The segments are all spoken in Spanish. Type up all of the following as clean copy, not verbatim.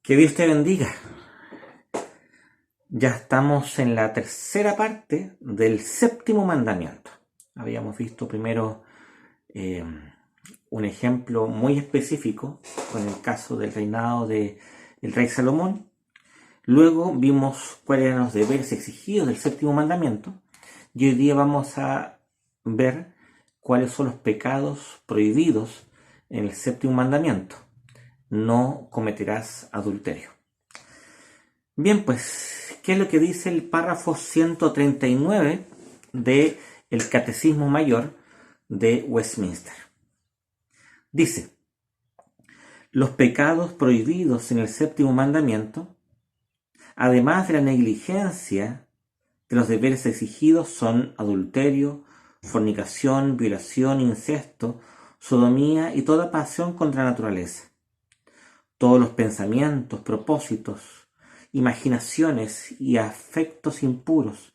Que Dios te bendiga. Ya estamos en la tercera parte del séptimo mandamiento. Habíamos visto primero un ejemplo muy específico con el caso del reinado del rey Salomón. Luego vimos cuáles eran los deberes exigidos del séptimo mandamiento. Y hoy día vamos a ver cuáles son los pecados prohibidos en el séptimo mandamiento. No cometerás adulterio. Bien, pues, ¿qué es lo que dice el párrafo 139 del Catecismo Mayor de Westminster? Dice: los pecados prohibidos en el séptimo mandamiento, además de la negligencia de los deberes exigidos, son adulterio, fornicación, violación, incesto, sodomía y toda pasión contra la naturaleza. Todos los pensamientos, propósitos, imaginaciones y afectos impuros,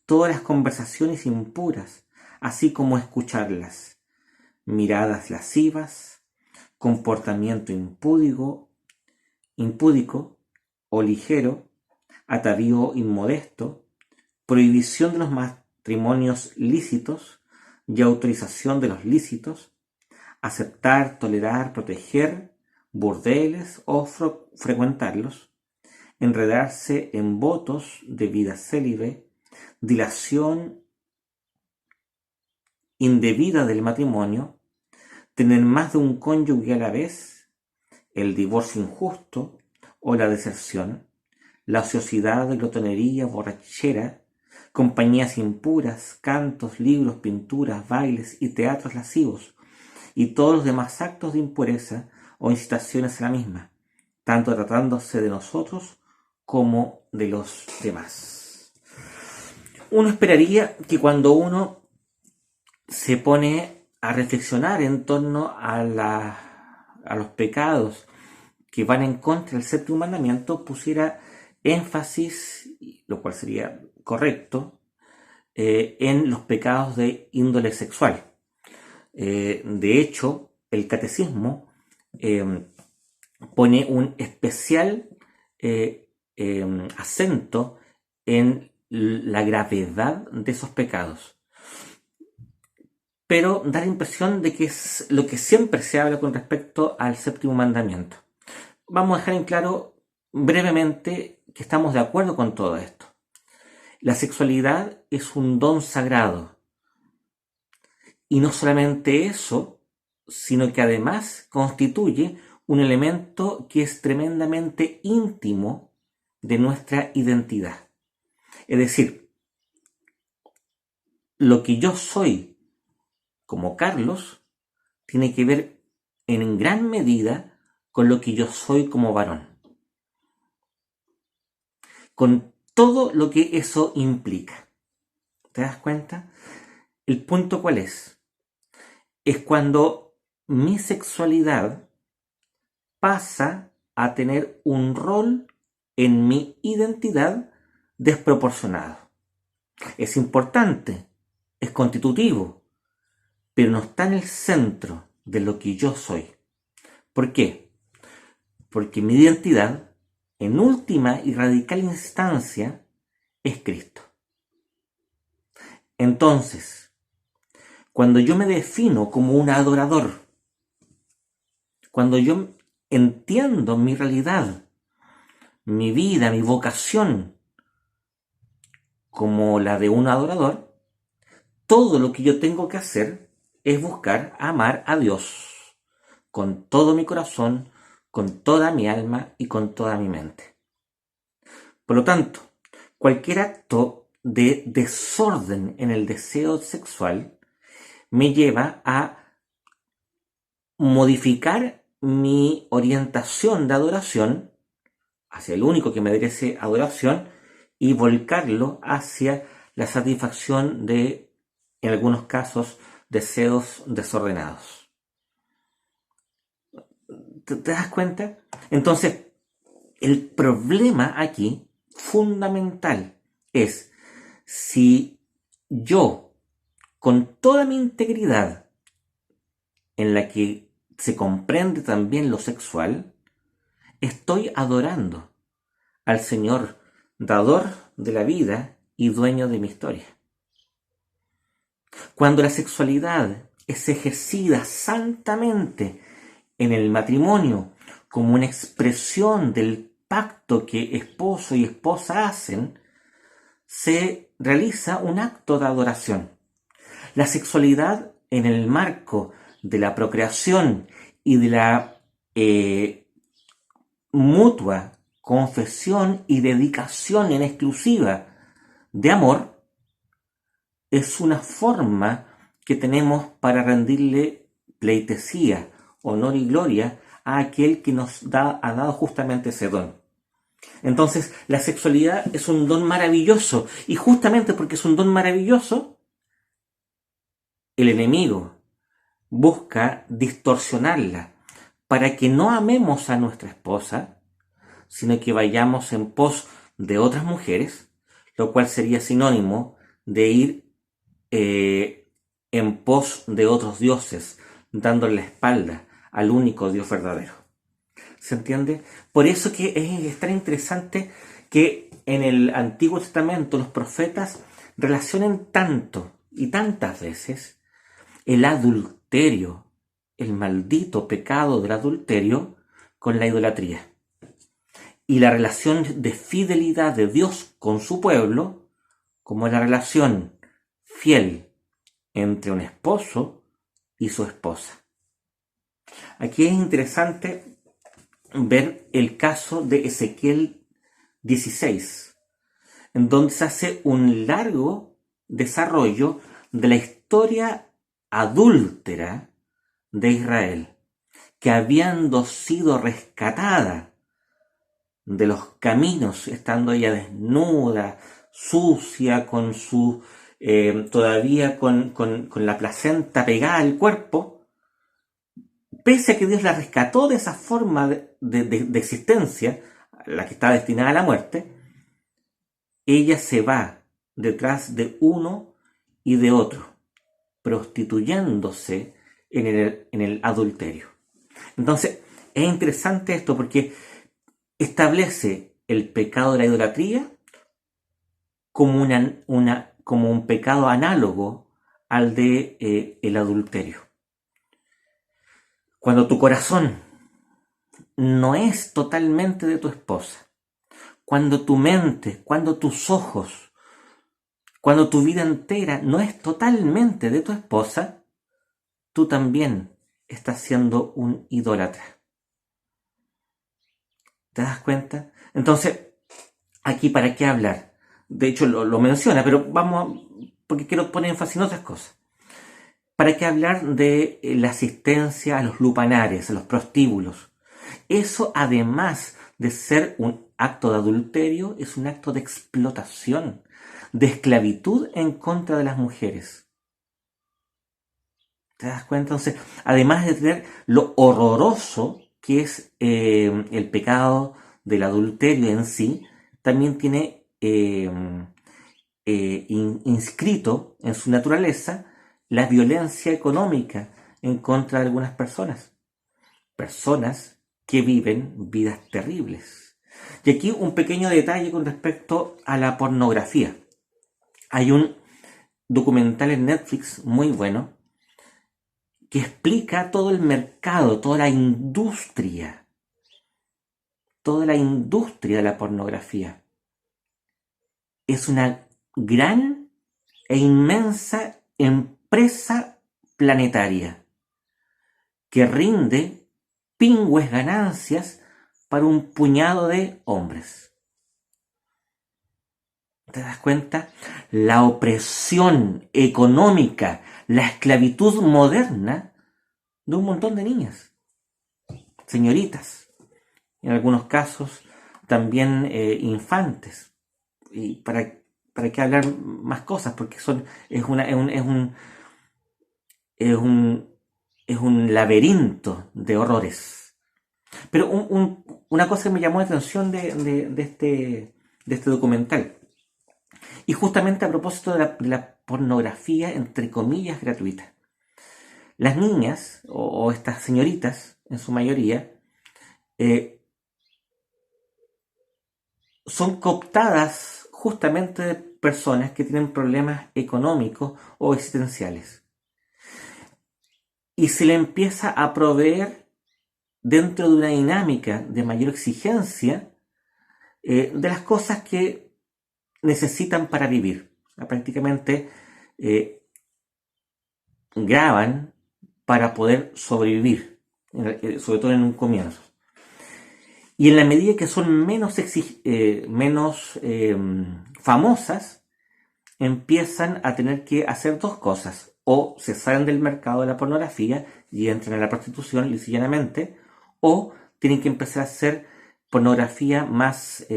todas las conversaciones impuras, así como escucharlas, miradas lascivas, comportamiento impúdico o ligero, atavío inmodesto, prohibición de los matrimonios lícitos y autorización de los lícitos, aceptar, tolerar, proteger burdeles o frecuentarlos, enredarse en votos de vida célibe, dilación indebida del matrimonio, tener más de un cónyuge a la vez, el divorcio injusto o la deserción, la ociosidad, glotonería, borrachera, compañías impuras, cantos, libros, pinturas, bailes y teatros lascivos, y todos los demás actos de impureza o incitaciones a la misma, tanto tratándose de nosotros como de los demás. Uno esperaría que cuando uno se pone a reflexionar en torno a los pecados que van en contra del séptimo mandamiento, pusiera énfasis, lo cual sería correcto, en los pecados de índole sexual. De hecho, el catecismo pone un especial acento en la gravedad de esos pecados, pero da la impresión de que es lo que siempre se habla con respecto al séptimo mandamiento. Vamos a dejar en claro brevemente que estamos de acuerdo con todo esto. La sexualidad es un don sagrado, y no solamente eso, sino que además constituye un elemento que es tremendamente íntimo de nuestra identidad. Es decir, lo que yo soy como Carlos tiene que ver en gran medida con lo que yo soy como varón, con todo lo que eso implica. ¿Te das cuenta? ¿El punto cuál es? Es cuando mi sexualidad pasa a tener un rol en mi identidad desproporcionado. Es importante, es constitutivo, pero no está en el centro de lo que yo soy. ¿Por qué? Porque mi identidad, en última y radical instancia, es Cristo. Entonces, cuando yo me defino como un adorador, cuando yo entiendo mi realidad, mi vida, mi vocación como la de un adorador, todo lo que yo tengo que hacer es buscar amar a Dios con todo mi corazón, con toda mi alma y con toda mi mente. Por lo tanto, cualquier acto de desorden en el deseo sexual me lleva a modificar mi orientación de adoración hacia el único que me merece adoración y volcarlo hacia la satisfacción de, en algunos casos, deseos desordenados. ¿Te das cuenta? Entonces, el problema aquí, fundamental, es si yo, con toda mi integridad, en la que se comprende también lo sexual, Estoy adorando al Señor, dador de la vida y dueño de mi historia. Cuando la sexualidad es ejercida santamente en el matrimonio como una expresión del pacto que esposo y esposa hacen, se realiza un acto de adoración. La sexualidad en el marco de la procreación y de la mutua confesión y dedicación en exclusiva de amor es una forma que tenemos para rendirle pleitesía, honor y gloria a aquel que nos ha dado justamente ese don. Entonces, la sexualidad es un don maravilloso, y justamente porque es un don maravilloso, el enemigo busca distorsionarla para que no amemos a nuestra esposa, sino que vayamos en pos de otras mujeres, lo cual sería sinónimo de ir en pos de otros dioses, dándole la espalda al único Dios verdadero. ¿Se entiende? Por eso que es tan interesante que en el Antiguo Testamento los profetas relacionen tanto y tantas veces el adulterio, el maldito pecado del adulterio, con la idolatría. Y la relación de fidelidad de Dios con su pueblo como la relación fiel entre un esposo y su esposa. Aquí es interesante ver el caso de Ezequiel 16, en donde se hace un largo desarrollo de la historia adúltera de Israel, que habiendo sido rescatada de los caminos, estando ella desnuda, sucia, con su todavía con la placenta pegada al cuerpo, pese a que Dios la rescató de esa forma de existencia, la que está destinada a la muerte, ella se va detrás de uno y de otro, prostituyéndose en el adulterio. Entonces, es interesante esto porque establece el pecado de la idolatría como, como un pecado análogo al de el adulterio. Cuando tu corazón no es totalmente de tu esposa, cuando tu mente, cuando tus ojos, cuando tu vida entera no es totalmente de tu esposa, tú también estás siendo un idólatra. ¿Te das cuenta? Entonces, aquí para qué hablar. De hecho, lo menciona, pero porque quiero poner énfasis en otras cosas. ¿Para qué hablar de la asistencia a los lupanares, a los prostíbulos? Eso, además de ser un acto de adulterio, es un acto de explotación, de esclavitud en contra de las mujeres. ¿Te das cuenta? Entonces, además de tener lo horroroso que es el pecado del adulterio en sí, también tiene inscrito en su naturaleza la violencia económica en contra de algunas personas que viven vidas terribles. Y aquí un pequeño detalle con respecto a la pornografía. Hay un documental en Netflix muy bueno que explica todo el mercado, toda la industria de la pornografía. Es una gran e inmensa empresa planetaria que rinde pingües ganancias para un puñado de hombres. ¿Te das cuenta? La opresión económica, la esclavitud moderna de un montón de niñas, señoritas, en algunos casos también infantes. Y para qué hablar más cosas, porque es un laberinto de horrores. Pero una cosa que me llamó la atención de este documental, y justamente a propósito de la pornografía, entre comillas, gratuita. Las niñas, o estas señoritas, en su mayoría, son cooptadas justamente de personas que tienen problemas económicos o existenciales. Y se le empieza a proveer dentro de una dinámica de mayor exigencia de las cosas que necesitan para vivir. O sea, prácticamente graban para poder sobrevivir, sobre todo en un comienzo. Y en la medida que son menos famosas, empiezan a tener que hacer dos cosas. O se salen del mercado de la pornografía y entran a la prostitución lisillamente, o tienen que empezar a hacer pornografía más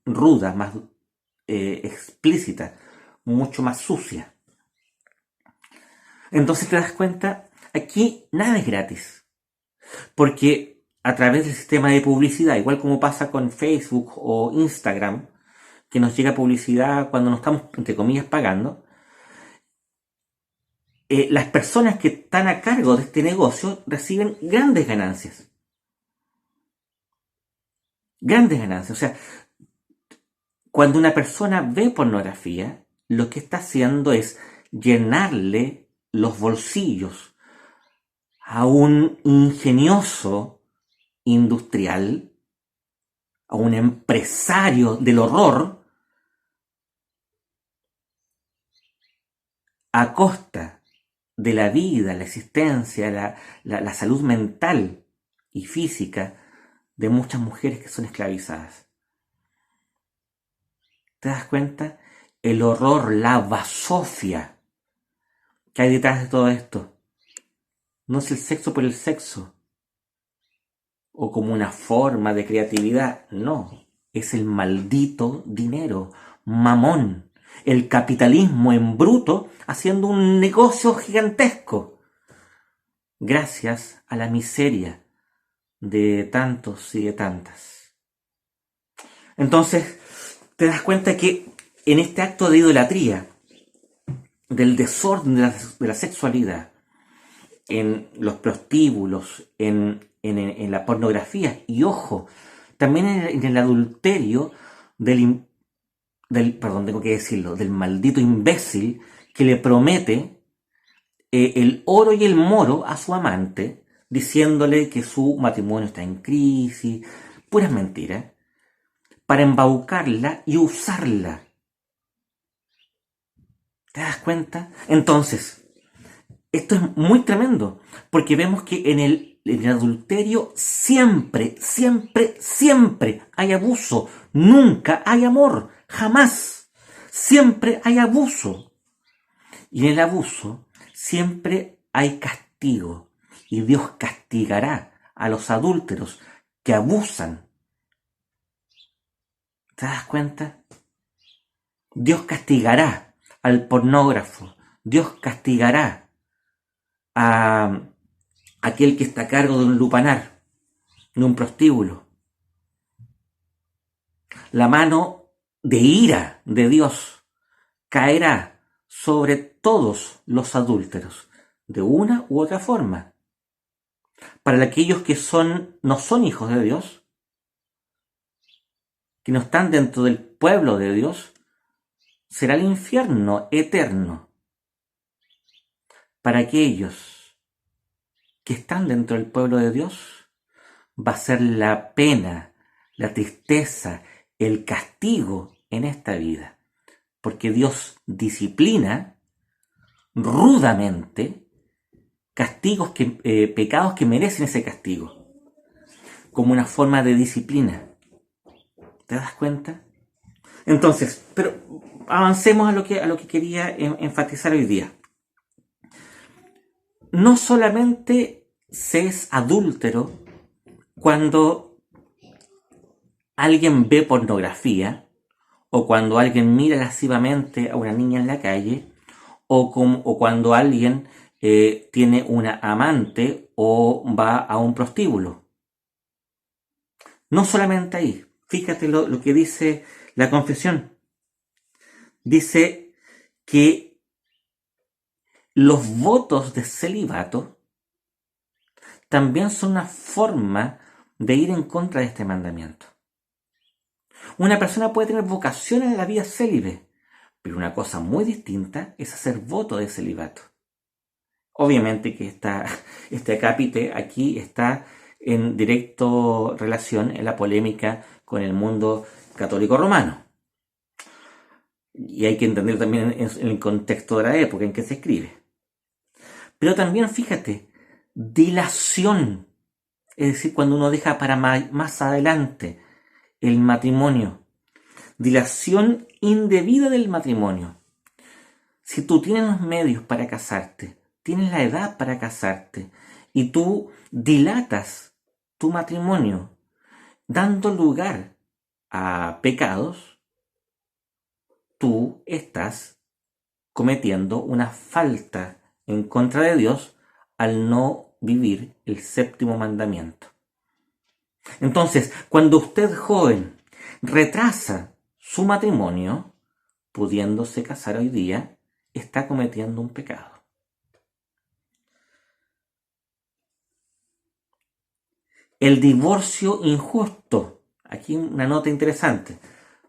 ruda, más explícita, mucho más sucia. Entonces te das cuenta, aquí nada es gratis. Porque a través del sistema de publicidad, igual como pasa con Facebook o Instagram, que nos llega publicidad cuando nos estamos, entre comillas, pagando, las personas que están a cargo de este negocio reciben grandes ganancias. Grandes ganancias. O sea, cuando una persona ve pornografía, lo que está haciendo es llenarle los bolsillos a un ingenioso industrial, a un empresario del horror, a costa de la vida, la existencia, la salud mental y física de muchas mujeres que son esclavizadas. ¿Te das cuenta? El horror, la basofia que hay detrás de todo esto. No es el sexo por el sexo, o como una forma de creatividad, no. Es el maldito dinero, mamón, el capitalismo en bruto haciendo un negocio gigantesco. Gracias a la miseria de tantos y de tantas. Entonces, te das cuenta que en este acto de idolatría, del desorden de la sexualidad, en los prostíbulos, en la pornografía, y ojo, también en el adulterio perdón, tengo que decirlo, del maldito imbécil que le promete el oro y el moro a su amante, diciéndole que su matrimonio está en crisis, puras mentiras, para embaucarla y usarla. ¿Te das cuenta? Entonces, esto es muy tremendo, porque vemos que en el adulterio siempre, siempre, siempre hay abuso, nunca hay amor, jamás, siempre hay abuso. Y en el abuso siempre hay castigo, y Dios castigará a los adúlteros que abusan. ¿Te das cuenta? Dios castigará al pornógrafo, Dios castigará a aquel que está a cargo de un lupanar, de un prostíbulo. La mano de ira de Dios caerá sobre todos los adúlteros, de una u otra forma. Para aquellos que no son hijos de Dios, que no están dentro del pueblo de Dios, será el infierno eterno. Para aquellos que están dentro del pueblo de Dios, va a ser la pena, la tristeza, el castigo en esta vida. Porque Dios disciplina rudamente pecados que merecen ese castigo, como una forma de disciplina. ¿Te das cuenta? Entonces, pero avancemos a lo que quería enfatizar hoy día. No solamente se es adúltero cuando alguien ve pornografía, o cuando alguien mira lascivamente a una niña en la calle, o cuando alguien tiene una amante o va a un prostíbulo. No solamente ahí. Fíjate lo que dice la confesión. Dice que los votos de celibato también son una forma de ir en contra de este mandamiento. Una persona puede tener vocación en la vida célibe, pero una cosa muy distinta es hacer voto de celibato. Obviamente que este acápite aquí está en directo relación en la polémica con el mundo católico romano. Y hay que entender también en el contexto de la época en que se escribe. Pero también, fíjate, dilación, es decir, cuando uno deja para más adelante el matrimonio, dilación indebida del matrimonio. Si tú tienes los medios para casarte, tienes la edad para casarte, y tú dilatas tu matrimonio dando lugar a pecados, tú estás cometiendo una falta en contra de Dios al no vivir el séptimo mandamiento. Entonces, cuando usted joven retrasa su matrimonio, pudiéndose casar hoy día, está cometiendo un pecado. El divorcio injusto. Aquí una nota interesante,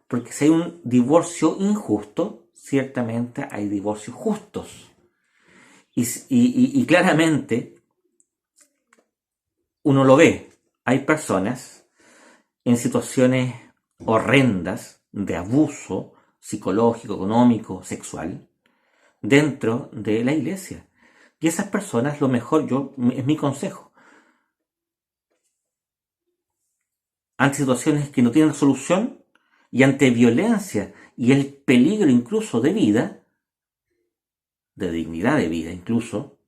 porque si hay un divorcio injusto, ciertamente hay divorcios justos. Y claramente uno lo ve. Hay personas en situaciones horrendas de abuso psicológico, económico, sexual, dentro de la iglesia. Y esas personas, lo mejor, es mi consejo, ante situaciones que no tienen solución y ante violencia y el peligro incluso de vida, de dignidad de vida incluso,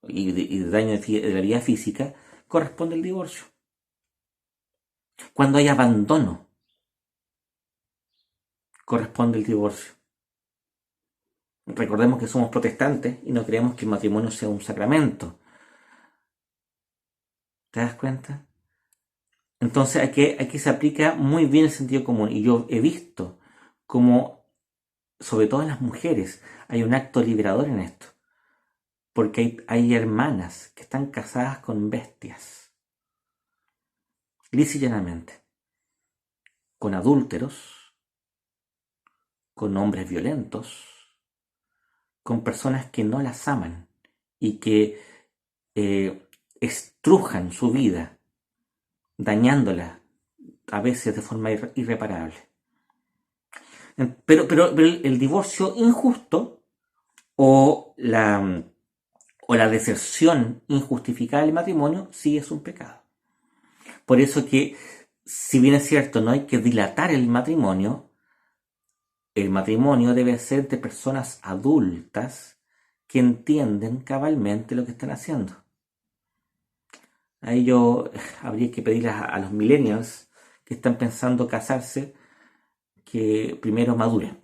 y de daño de la vida física, corresponde el divorcio. Cuando hay abandono, corresponde el divorcio. Recordemos que somos protestantes y no creemos que el matrimonio sea un sacramento. ¿Te das cuenta? Entonces aquí se aplica muy bien el sentido común. Y yo he visto como, sobre todo en las mujeres, hay un acto liberador en esto. Porque hay hermanas que están casadas con bestias. Lisa y llanamente. Con adúlteros, con hombres violentos, con personas que no las aman y que estrujan su vida, dañándola a veces de forma irreparable. Pero el divorcio injusto o la deserción injustificada del matrimonio sí es un pecado. Por eso que, si bien es cierto, no hay que dilatar el matrimonio debe ser de personas adultas que entienden cabalmente lo que están haciendo. Ahí yo habría que pedirle a los millennials que están pensando casarse que primero maduren,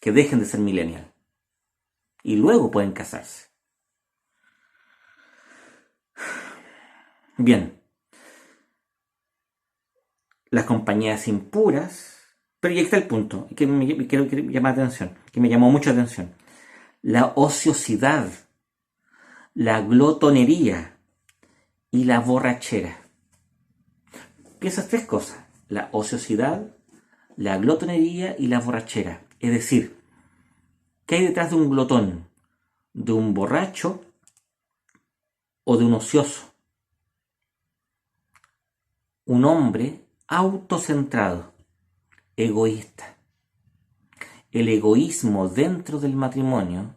que dejen de ser millennials y luego pueden casarse. Bien, las compañías impuras, pero ya está el punto que quiero llamar atención, que me llamó mucha atención. La ociosidad, la glotonería y la borrachera. Esas tres cosas, la ociosidad, la glotonería y la borrachera. Es decir, ¿qué hay detrás de un glotón? ¿De un borracho o de un ocioso? Un hombre autocentrado, egoísta. El egoísmo dentro del matrimonio,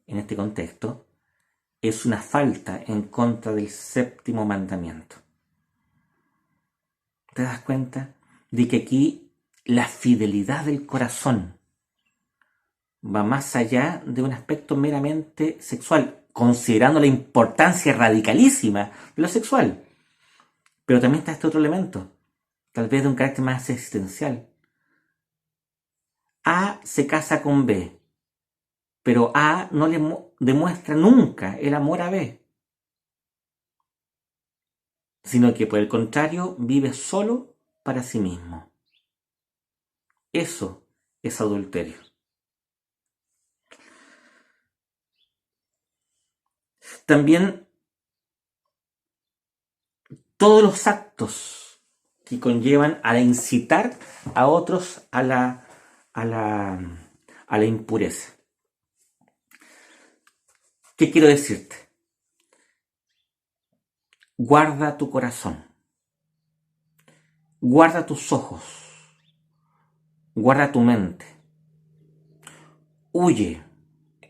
en este contexto, es una falta en contra del séptimo mandamiento. ¿Te das cuenta de que aquí la fidelidad del corazón va más allá de un aspecto meramente sexual, considerando la importancia radicalísima de lo sexual? Pero también está este otro elemento, tal vez de un carácter más existencial. A se casa con B, pero A no le demuestra nunca el amor a B, sino que por el contrario vive solo para sí mismo. Eso es adulterio. También todos los actos que conllevan a incitar a otros a la impureza. ¿Qué quiero decirte? Guarda tu corazón, guarda tus ojos, guarda tu mente, huye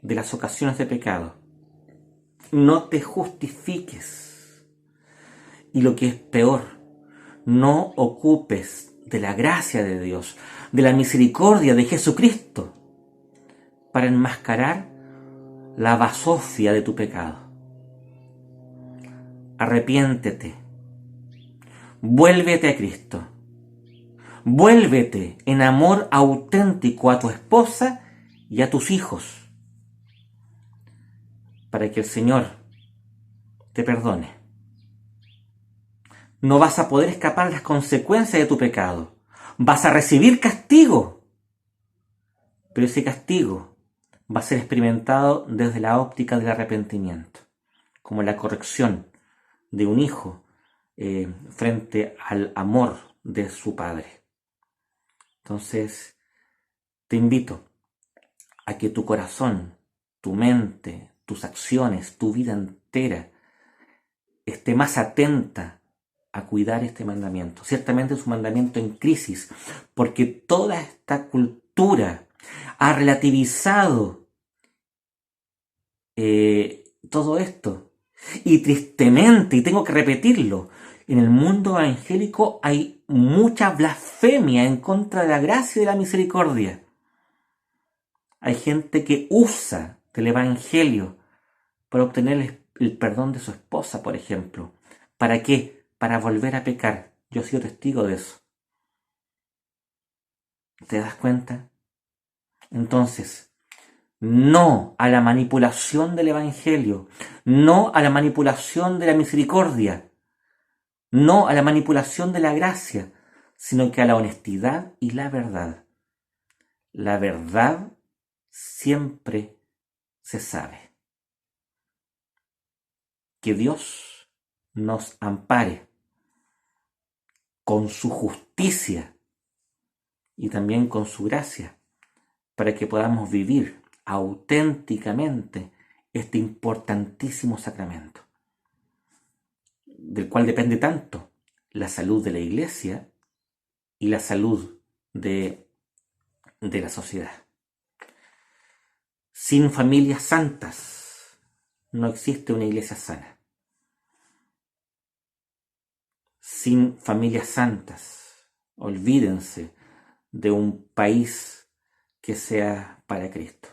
de las ocasiones de pecado, no te justifiques y lo que es peor, no ocupes de la gracia de Dios, de la misericordia de Jesucristo para enmascarar la basofia de tu pecado. Arrepiéntete, vuélvete a Cristo, vuélvete en amor auténtico a tu esposa y a tus hijos, para que el Señor te perdone. No vas a poder escapar de las consecuencias de tu pecado. Vas a recibir castigo, pero ese castigo va a ser experimentado desde la óptica del arrepentimiento, como la corrección de un hijo frente al amor de su padre. Entonces, te invito a que tu corazón, tu mente, tus acciones, tu vida entera esté más atenta a cuidar este mandamiento. Ciertamente es un mandamiento en crisis, porque toda esta cultura ha relativizado todo esto. Y tristemente, y tengo que repetirlo, en el mundo evangélico hay mucha blasfemia en contra de la gracia y de la misericordia. Hay gente que usa del evangelio para obtener el perdón de su esposa, por ejemplo. ¿Para qué? Para volver a pecar. Yo he sido testigo de eso. ¿Te das cuenta? Entonces, no a la manipulación del evangelio, no a la manipulación de la misericordia, no a la manipulación de la gracia, sino que a la honestidad y la verdad. La verdad siempre se sabe. Que Dios nos ampare con su justicia y también con su gracia para que podamos vivir auténticamente este importantísimo sacramento, del cual depende tanto la salud de la Iglesia y la salud de la sociedad. Sin familias santas no existe una iglesia sana. Sin familias santas, olvídense de un país que sea para Cristo.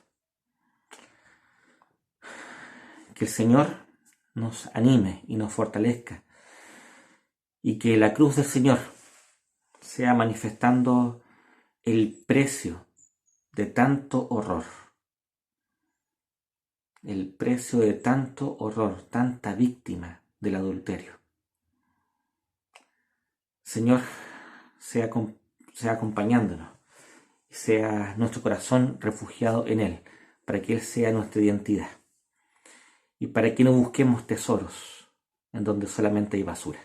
Que el Señor nos anime y nos fortalezca, y que la cruz del Señor sea manifestando el precio de tanto horror. El precio de tanto horror, tanta víctima del adulterio. Señor, sea acompañándonos y sea nuestro corazón refugiado en Él, para que Él sea nuestra identidad y para que no busquemos tesoros en donde solamente hay basura.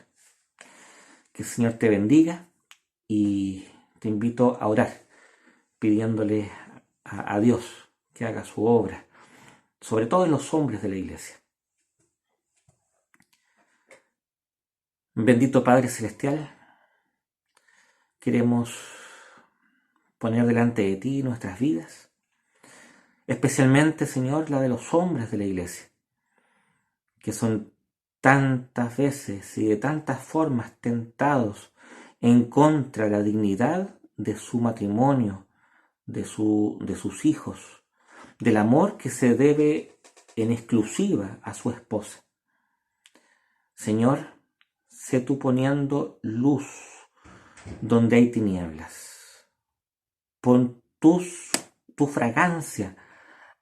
Que el Señor te bendiga y te invito a orar pidiéndole a Dios que haga su obra, sobre todo en los hombres de la Iglesia. Bendito Padre Celestial, queremos poner delante de ti nuestras vidas, especialmente, Señor, la de los hombres de la Iglesia, que son tantas veces y de tantas formas tentados en contra de la dignidad de su matrimonio, de sus hijos, del amor que se debe en exclusiva a su esposa. Señor, sé tú poniendo luz donde hay tinieblas. Pon tu fragancia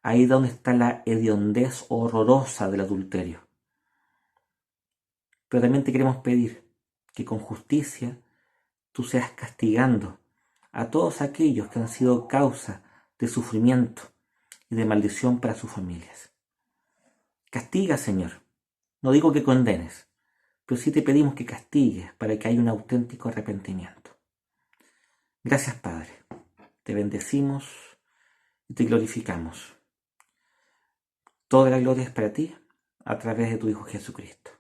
ahí donde está la hediondez horrorosa del adulterio. Pero también te queremos pedir que con justicia tú seas castigando a todos aquellos que han sido causa de sufrimiento y de maldición para sus familias. Castiga, Señor. No digo que condenes, pero sí te pedimos que castigues para que haya un auténtico arrepentimiento. Gracias, Padre. Te bendecimos y te glorificamos. Toda la gloria es para ti, a través de tu Hijo Jesucristo.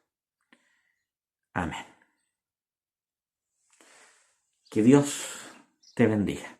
Amén. Que Dios te bendiga.